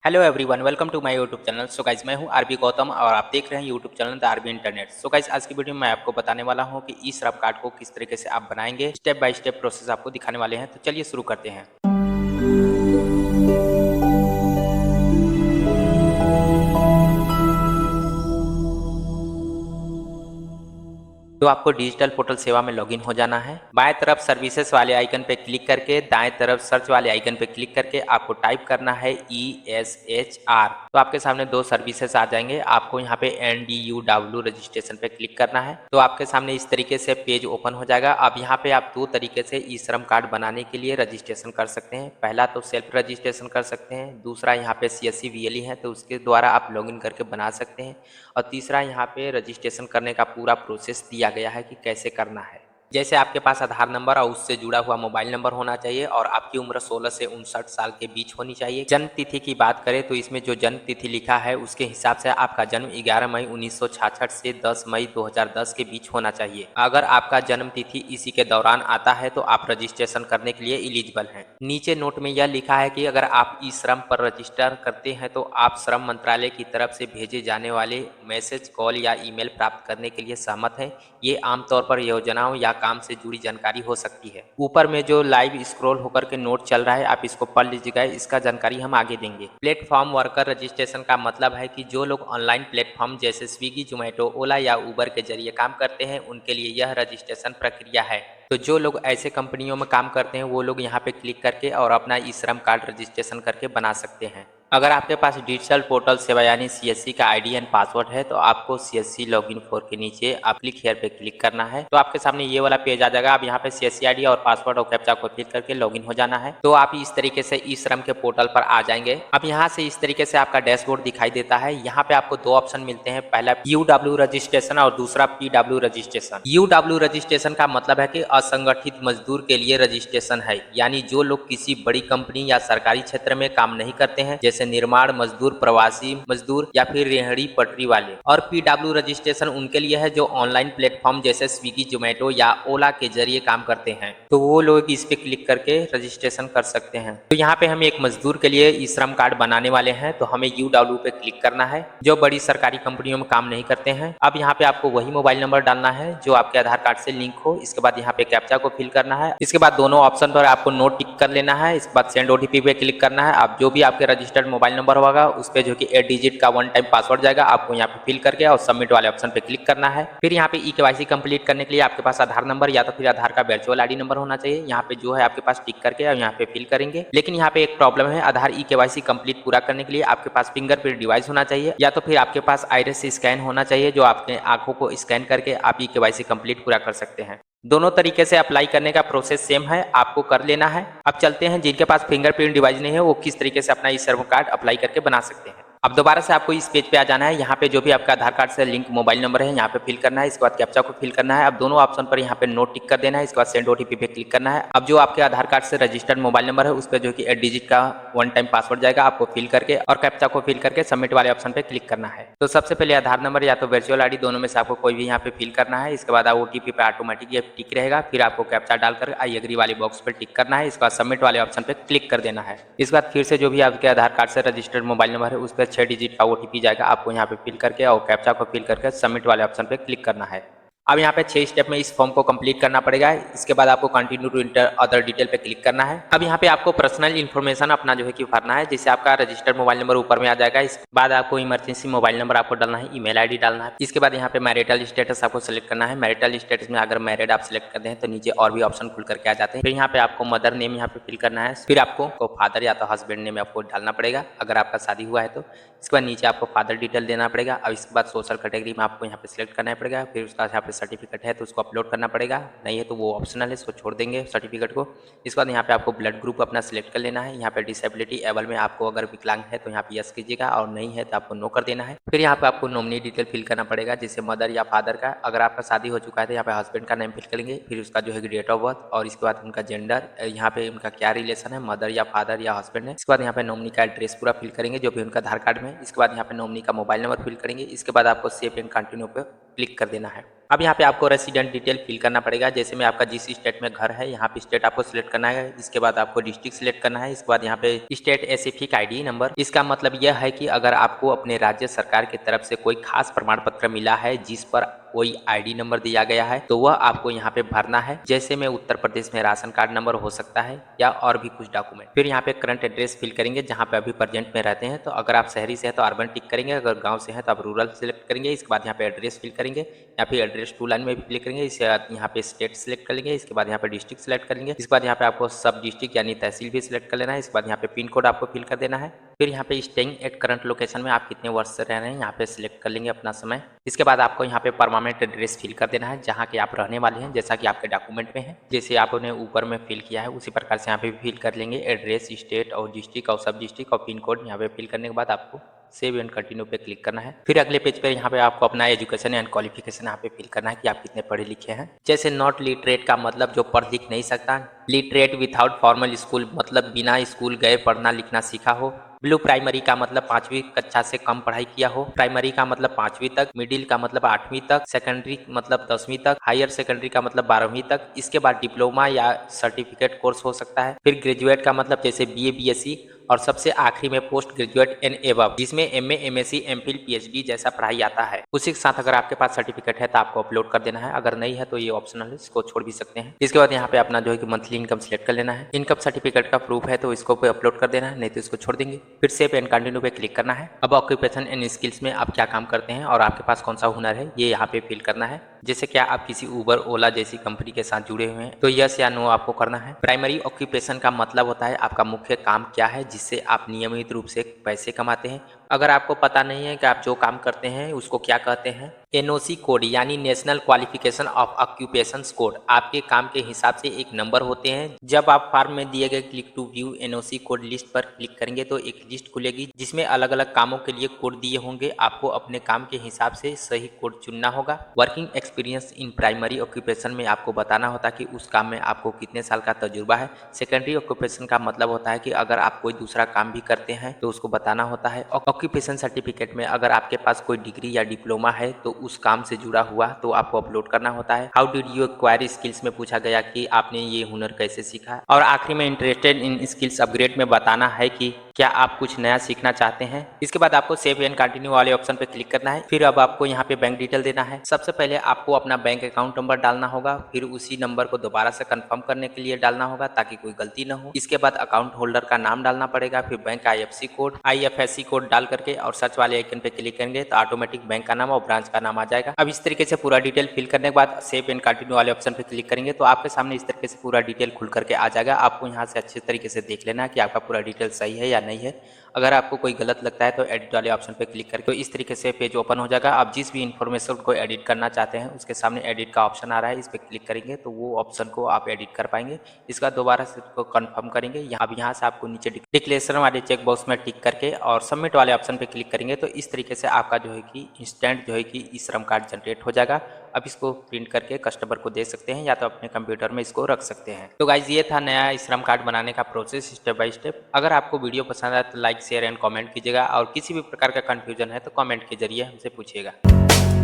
Hello everyone, welcome to my YouTube channel. So guys, मैं हूं RB Gautam और आप देख रहे हैं YouTube channel the RB internet. So guys, आज की वीडियो में मैं आपको बताने वाला हूं कि ई श्रम कार्ड को किस तरीके से आप बनाएंगे। स्टेप बाय स्टेप प्रोसेस आपको दिखाने वाले हैं, तो चलिए शुरू करते हैं। तो आपको डिजिटल पोर्टल सेवा में लॉगिन हो जाना है। बाएं तरफ सर्विसेज वाले आइकन पे क्लिक करके दाएं तरफ सर्च वाले आइकन पे क्लिक करके आपको टाइप करना है ESHR। तो आपके सामने दो सर्विसेज आ जाएंगे। आपको यहाँ पे NDUW रजिस्ट्रेशन पे क्लिक करना है। तो आपके सामने इस तरीके से पेज ओपन हो जाएगा। अब यहाँ पे आप दो तरीके से ई श्रम कार्ड बनाने के लिए रजिस्ट्रेशन कर सकते हैं। पहला तो सेल्फ रजिस्ट्रेशन कर सकते हैं, दूसरा यहाँ पे CSC VLE है तो उसके द्वारा आप लॉगिन करके बना सकते हैं, और तीसरा यहाँ पे रजिस्ट्रेशन करने का पूरा प्रोसेस दिया गया है कि कैसे करना है। जैसे आपके पास आधार नंबर और उससे जुड़ा हुआ मोबाइल नंबर होना चाहिए, और आपकी उम्र 16 से 59 साल के बीच होनी चाहिए। जन्म तिथि की बात करें तो इसमें जो जन्म तिथि लिखा है उसके हिसाब से आपका जन्म 11 मई 1966 से 10 मई 2010 के बीच होना चाहिए। अगर आपका जन्म तिथि इसी के दौरान आता है तो आप रजिस्ट्रेशन करने के लिए एलिजिबल हैं। नीचे नोट में यह लिखा है कि अगर आप ई श्रम पर रजिस्टर करते हैं तो आप श्रम मंत्रालय की तरफ से भेजे जाने वाले मैसेज, कॉल या ईमेल प्राप्त करने के लिए सहमत हैं। ये आमतौर पर योजनाओं या काम से जुड़ी जानकारी हो सकती है। ऊपर में जो लाइव स्क्रॉल होकर के नोट चल रहा है आप इसको पढ़ लीजिएगा, इसका जानकारी हम आगे देंगे। प्लेटफॉर्म वर्कर रजिस्ट्रेशन का मतलब है कि जो लोग ऑनलाइन प्लेटफॉर्म जैसे स्विगी, जोमेटो, ओला या उबर के जरिए काम करते हैं उनके लिए यह रजिस्ट्रेशन प्रक्रिया है। तो जो लोग ऐसे कंपनियों में काम करते हैं वो लोग यहाँ पे क्लिक करके और अपना ई श्रम कार्ड रजिस्ट्रेशन करके बना सकते हैं। अगर आपके पास डिजिटल पोर्टल सेवा यानी CSC का ID एंड पासवर्ड है तो आपको CSC लॉगिन फॉर के नीचे आप क्लिक हियर पे क्लिक करना है। तो आपके सामने ये वाला पेज आ जाएगा। आप यहाँ पे CSC ID और पासवर्ड और कैप्चा को फिल करके लॉगिन हो जाना है। तो आप इस तरीके से ई श्रम के पोर्टल पर आ जाएंगे। अब यहाँ से इस तरीके से आपका डैशबोर्ड दिखाई देता है। यहाँ पे आपको दो ऑप्शन मिलते हैं, पहला UW रजिस्ट्रेशन और दूसरा PW रजिस्ट्रेशन। UW रजिस्ट्रेशन का मतलब है कि असंगठित मजदूर के लिए रजिस्ट्रेशन है, यानी जो लोग किसी बड़ी कंपनी या सरकारी क्षेत्र में काम नहीं करते हैं, जैसे निर्माण मजदूर, प्रवासी मजदूर या फिर रेहड़ी पटरी वाले। और PW रजिस्ट्रेशन उनके लिए है जो ऑनलाइन प्लेटफॉर्म जैसे स्विगी, जोमेटो या ओला के जरिए काम करते हैं, तो वो लोग इस पे क्लिक करके रजिस्ट्रेशन कर सकते हैं। तो यहाँ पे हम एक मजदूर के लिए ई श्रम कार्ड बनाने वाले हैं, तो हमें UW पे क्लिक करना है, जो बड़ी सरकारी कंपनियों में काम नहीं करते हैं। अब यहाँ पे आपको वही मोबाइल नंबर डालना है जो आपके आधार कार्ड से लिंक हो। इसके बाद यहाँ पे कैप्चा को फिल करना है। इसके बाद दोनों ऑप्शन पर आपको नो टिक कर लेना है। इसके बाद सेंड OTP पे क्लिक करना है। आप जो भी आपके रजिस्टर्ड मोबाइल नंबर होगा उस पे जो कि 8 डिजिट का 1 टाइम पासवर्ड जाएगा, आपको यहाँ पे फिल करके और सबमिट वाले ऑप्शन पे क्लिक करना है। फिर यहाँ पे EKYC कंप्लीट करने के लिए आपके पास आधार नंबर या तो फिर आधार का वर्चुअल ID नंबर होना चाहिए। यहाँ पे जो है आपके पास टिक करके और यहाँ पे फिल करेंगे। लेकिन यहाँ पे एक प्रॉब्लम है, आधार EKYC कंप्लीट पूरा करने के लिए आपके पास फिंगरप्रिंट डिवाइस होना चाहिए या तो फिर आपके पास आइरिस स्कैन होना चाहिए, जो आपके आंखों को स्कैन करके आप EKYC कंप्लीट पूरा कर सकते हैं। दोनों तरीके से अप्लाई करने का प्रोसेस सेम है, आपको कर लेना है। अब चलते हैं जिनके पास फिंगरप्रिंट डिवाइस नहीं है वो किस तरीके से अपना ई श्रम कार्ड अप्लाई करके बना सकते हैं। अब दोबारा से आपको इस पेज पे आ जाना है। यहाँ पे जो भी आपका आधार कार्ड से लिंक मोबाइल नंबर है यहाँ पे फिल करना है। इसके बाद कैप्चा को फिल करना है। अब दोनों ऑप्शन पर यहाँ पे नो टिक कर देना है। इसके बाद सेंड OTP पे क्लिक करना है। अब जो आपके आधार कार्ड से रजिस्टर्ड मोबाइल नंबर है उस पर जो कि 8 डिजिट का 1 टाइम पासवर्ड जाएगा, आपको फिल करके और कैप्चा को फिल करके सबमिट वाले ऑप्शन पे क्लिक करना है। तो सबसे पहले आधार नंबर या तो वर्चुअल ID दोनों में से आपको कोई भी यहाँ पे फिल करना है। इसके बाद OTP पे ऑटोमेटिक ये टिक रहेगा। फिर आपको कैप्चा डालकर आई एग्री वाले बॉक्स पर टिक करना है। इसके बाद सबमिट वाले ऑप्शन पे क्लिक कर देना है। इसके बाद फिर से जो भी आपके आधार कार्ड से रजिस्टर्ड मोबाइल नंबर है उस पर 6 डिजिट का OTP जाएगा, आपको यहाँ पे फिल करके और कैप्चा को फिल करके सबमिट वाले ऑप्शन पे क्लिक करना है। अब यहाँ पे 6 स्टेप में इस फॉर्म को कंप्लीट करना पड़ेगा। इसके बाद आपको continue to enter other detail पे क्लिक करना है। अब यहाँ पे आपको पर्सनल इन्फॉर्मेशन अपना जो है कि भरना है, जैसे आपका रजिस्टर्ड मोबाइल नंबर ऊपर में आ जाएगा। इसके बाद आपको इमरजेंसी मोबाइल नंबर आपको डालना है, ईमेल ID डालना है। इसके बाद यहाँ पे मैरिटल स्टेटस आपको सिलेक्ट करना है। मैरिटल स्टेटस में अगर मैरिड आप सिलेक्ट करते हैं तो नीचे और भी ऑप्शन खुल करके आ जाते हैं। फिर यहाँ पे आपको मदर नेम यहाँ पे फिल करना है। फिर आपको फादर या तो हस्बैंड नेम आपको डालना पड़ेगा अगर आपका शादी हुआ है तो। इसके बाद नीचे आपको फादर डिटेल देना पड़ेगा। अब इसके बाद सोशल कैटेगरी में आपको यहाँ पे सिलेक्ट करना पड़ेगा। फिर उसका यहाँ पे सर्टिफिकेट है तो उसको अपलोड करना पड़ेगा, नहीं है तो वो ऑप्शनल है, इसको छोड़ देंगे सर्टिफिकेट को। इसके बाद यहाँ पे आपको ब्लड ग्रुप अपना सिलेक्ट कर लेना है। यहाँ पे डिसेबिलिटी एबल में आपको अगर विकलांग है तो यहाँ पे यस कीजिएगा और नहीं है तो आपको नो कर देना है। फिर यहाँ पे आपको नॉमिनी डिटेल फिल करना पड़ेगा, जैसे मदर या फादर का। अगर आपका शादी हो चुका है तो यहाँ पे हस्बैंड का नेम फिल करेंगे। फिर उसका जो है डेट ऑफ बर्थ और इसके बाद उनका जेंडर, यहाँ पे उनका क्या रिलेशन है, मदर या फादर या हस्बैंड है। इसके बाद यहाँ पे नॉमिनी का एड्रेस पूरा फिल करेंगे जो भी उनका आधार कार्ड में। इसके बाद यहाँ पे नॉमिनी का मोबाइल नंबर फिल करेंगे। इसके बाद आपको सेव एंड कंटिन्यू पे क्लिक कर देना है। अब यहाँ पे आपको रेसिडेंट डिटेल फिल करना पड़ेगा। जैसे में आपका जिस स्टेट में घर है, यहाँ पे स्टेट आपको सिलेक्ट करना है। इसके बाद आपको डिस्ट्रिक्ट सिलेक्ट करना है। इसके बाद यहाँ पे स्टेट स्पेसिफिक आईडी नंबर। इसका मतलब यह है कि अगर आपको अपने राज्य सरकार की तरफ से कोई खास प्रमाण पत्र मिला है जिस पर कोई आईडी नंबर दिया गया है, तो वह आपको यहाँ पे भरना है। जैसे में उत्तर प्रदेश में राशन कार्ड नंबर हो सकता है या और भी कुछ डॉक्यूमेंट। फिर यहाँ पे करंट एड्रेस फिल करेंगे जहाँ पे अभी प्रेजेंट में रहते हैं। तो अगर आप शहरी से हैं तो अर्बन टिक करेंगे, अगर गाँव से हैं तो आप रूरल सिलेक्ट करेंगे। इसके बाद यहाँ पे एड्रेस फिल करेंगे या फिर एड्रेस 2 लाइन में भी क्लिक करेंगे। इसके बाद यहाँ पे स्टेट सिलेक्ट कर लेंगे। इसके बाद यहाँ पे डिस्ट्रिक्ट सिलेक्ट करेंगे। इसके बाद यहाँ पे आपको सब डिस्ट्रिक्ट यानी तहसील भी सिलेक्ट कर लेना है। इसके बाद यहाँ पे पिन कोड आपको फिल कर देना है। फिर यहाँ पे स्टेइंग एट करंट लोकेशन में आप कितने वर्ष से रह रहे हैं यहाँ पे सिलेक्ट कर लेंगे अपना समय। इसके बाद आपको यहाँ पे परमानेंट एड्रेस फिल कर देना है जहाँ के आप रहने वाले हैं, जैसा कि आपके डॉक्यूमेंट में है। जैसे आपने ऊपर में फिल किया है उसी प्रकार से यहाँ पे फिल कर लेंगे। एड्रेस, स्टेट और डिस्ट्रिक्ट और सब डिस्ट्रिक्ट और पिन कोड यहाँ पे फिल करने के बाद आपको सेव एंड कंटिन्यू पे क्लिक करना है। फिर अगले पेज पे यहाँ पे आपको अपना एजुकेशन एंड क्वालिफिकेशन यहाँ पे फिल करना है कि आप कितने पढ़े लिखे हैं। जैसे नॉट लिटरेट का मतलब जो पढ़ लिख नहीं सकता। लिटरेट विदाउट फॉर्मल स्कूल मतलब बिना स्कूल गए पढ़ना लिखना सीखा हो। ब्लू प्राइमरी का मतलब 5वीं कक्षा से कम पढ़ाई किया हो। प्राइमरी का मतलब 5वीं तक। मिडिल का मतलब 8वीं तक। सेकेंडरी मतलब 10वीं तक। हायर सेकेंडरी का मतलब 12वीं तक। इसके बाद डिप्लोमा या सर्टिफिकेट कोर्स हो सकता है। फिर ग्रेजुएट का मतलब जैसे बीए, बीएससी और सबसे आखिरी में पोस्ट ग्रेजुएट एंड एबव, जिसमें एमए, एमएससी, एमफिल, पीएचडी जैसा पढ़ाई आता है। उसी के साथ अगर आपके पास सर्टिफिकेट है तो आपको अपलोड कर देना है। अगर नहीं है तो ये ऑप्शनल है, इसको छोड़ भी सकते हैं। इसके बाद यहाँ पे अपना जो है कि मंथली इनकम सिलेक्ट कर लेना है। इनकम सर्टिफिकेट का प्रूफ है तो इसको अपलोड कर देना है, नहीं तो इसको छोड़ देंगे। फिर सेव एंड कंटिन्यू पे क्लिक करना है। अब ऑक्यूपेशन एंड स्किल्स में आप क्या काम करते हैं और आपके पास कौन सा हुनर है ये यहाँ पे फिल करना है। जैसे क्या आप किसी उबर, ओला जैसी कंपनी के साथ जुड़े हुए हैं तो यस या नो आपको करना है। प्राइमरी ऑक्यूपेशन का मतलब होता है आपका मुख्य काम क्या है जिससे आप नियमित रूप से पैसे कमाते हैं। अगर आपको पता नहीं है कि आप जो काम करते हैं उसको क्या कहते हैं, एनओसी कोड यानी national qualification of occupations code आपके काम के हिसाब से एक नंबर होते हैं। जब आप फॉर्म में दिए गए click to view NOC code list पर क्लिक करेंगे तो एक लिस्ट खुलेगी जिसमें अलग अलग कामों के लिए कोड दिए होंगे। आपको अपने काम के हिसाब से सही कोड चुनना होगा। Working experience in primary occupation में आपको बताना होता है कि उस काम में आपको कितने साल का तजुर्बा है। सेकेंडरी ऑक्यूपेशन का मतलब होता है कि अगर आप कोई दूसरा काम भी करते हैं तो उसको बताना होता है। ऑक्यूपेशन सर्टिफिकेट में अगर आपके पास कोई डिग्री या डिप्लोमा है तो उस काम से जुड़ा हुआ तो आपको अपलोड करना होता है। How did you acquire skills में पूछा गया कि आपने ये हुनर कैसे सीखा। और आखिरी में इंटरेस्टेड इन स्किल्स अपग्रेड में बताना है कि क्या आप कुछ नया सीखना चाहते हैं। इसके बाद आपको सेव एंड कंटिन्यू वाले ऑप्शन पे क्लिक करना है। फिर अब आपको यहाँ पे बैंक डिटेल देना है। सबसे पहले आपको अपना बैंक अकाउंट नंबर डालना होगा, फिर उसी नंबर को दोबारा से कंफर्म करने के लिए डालना होगा ताकि कोई गलती ना हो। इसके बाद अकाउंट होल्डर का नाम डालना पड़ेगा, फिर बैंक आईएफएससी कोड डाल करके और सर्च वाले आइकन पे क्लिक करेंगे तो ऑटोमेटिक बैंक का नाम और ब्रांच का नाम आ जाएगा। अब इस तरीके से पूरा डिटेल फिल करने के बाद सेव एंड कंटिन्यू वाले ऑप्शन पे क्लिक करेंगे तो आपके सामने इस तरीके से पूरा डिटेल खुल करके आ जाएगा। आपको यहाँ से अच्छे तरीके से देख लेना है कि आपका पूरा डिटेल सही है या नहीं है। अगर आपको कोई गलत लगता है तो एडिट वाले ऑप्शन पे क्लिक करके तो इस तरीके से पेज ओपन हो जाएगा। आप जिस भी इन्फॉर्मेशन को एडिट करना चाहते हैं उसके सामने एडिट का ऑप्शन आ रहा है, इस पर क्लिक करेंगे तो वो ऑप्शन को आप एडिट कर पाएंगे। इसका दोबारा से इसको कंफर्म करेंगे। अब यहाँ से आपको नीचे डिक्लेरेशन वाले चेक बॉक्स में टिक करके और सबमिट वाले ऑप्शन पे क्लिक करेंगे तो इस तरीके से आपका जो है कि इंस्टेंट जो है कि ई श्रम कार्ड जनरेट हो जाएगा। अब इसको प्रिंट करके कस्टमर को दे सकते हैं या तो अपने कंप्यूटर में इसको रख सकते हैं। तो गाइज ये था नया ई श्रम कार्ड बनाने का प्रोसेस स्टेप बाय स्टेप। अगर आपको वीडियो पसंद आए तो लाइक, शेयर एंड कमेंट कीजिएगा और किसी भी प्रकार का कंफ्यूजन है तो कमेंट के जरिए हमसे पूछिएगा।